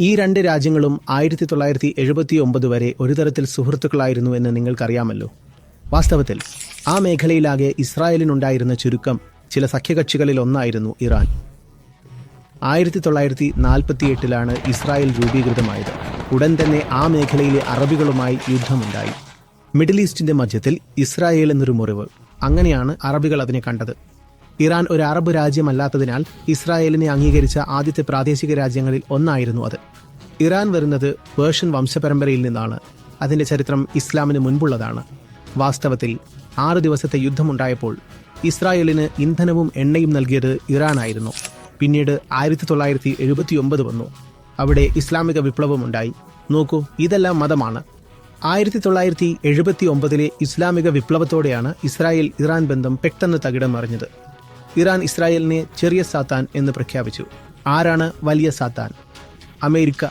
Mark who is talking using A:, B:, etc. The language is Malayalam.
A: ഈ രണ്ട് രാജ്യങ്ങളും 1979 വരെ ഒരു തരത്തിൽ സുഹൃത്തുക്കളായിരുന്നു എന്ന് നിങ്ങൾക്കറിയാമല്ലോ. വാസ്തവത്തിൽ ആ മേഖലയിലാകെ ഇസ്രായേലിനുണ്ടായിരുന്ന ചുരുക്കം ചില സഖ്യകക്ഷികളിൽ ഒന്നായിരുന്നു ഇറാൻ. 1948 ഇസ്രായേൽ രൂപീകൃതമായത്. ഉടൻ തന്നെ ആ മേഖലയിലെ അറബികളുമായി യുദ്ധമുണ്ടായി. മിഡിൽ ഈസ്റ്റിന്റെ മധ്യത്തിൽ ഇസ്രായേൽ എന്നൊരു മുറിവ്. അങ്ങനെയാണ് അറബികൾ അതിനെ കണ്ടത്. ഇറാൻ ഒരു അറബ് രാജ്യമല്ലാത്തതിനാൽ ഇസ്രായേലിനെ അംഗീകരിച്ച ആദ്യത്തെ പ്രാദേശിക രാജ്യങ്ങളിൽ ഒന്നായിരുന്നു അത്. ഇറാൻ വരുന്നത് പേർഷ്യൻ വംശപരമ്പരയിൽ നിന്നാണ്. അതിൻ്റെ ചരിത്രം ഇസ്ലാമിന് മുൻപുള്ളതാണ്. വാസ്തവത്തിൽ 6 ദിവസത്തെ യുദ്ധമുണ്ടായപ്പോൾ ഇസ്രായേലിന് ഇന്ധനവും എണ്ണയും നൽകിയത് ഇറാനായിരുന്നു. പിന്നീട് 1979 വന്നു. അവിടെ ഇസ്ലാമിക വിപ്ലവമുണ്ടായി. നോക്കൂ, ഇതെല്ലാം മതമാണ്. 1979 ഇസ്ലാമിക വിപ്ലവത്തോടെയാണ് ഇസ്രായേൽ ഇറാൻ ബന്ധം പെട്ടെന്ന് തകിടം മറിഞ്ഞത്. ഇറാൻ ഇസ്രായേലിനെ ചെറിയ സാത്താൻ എന്ന് പ്രഖ്യാപിച്ചു. ആരാണ് വലിയ സാത്താൻ? അമേരിക്ക.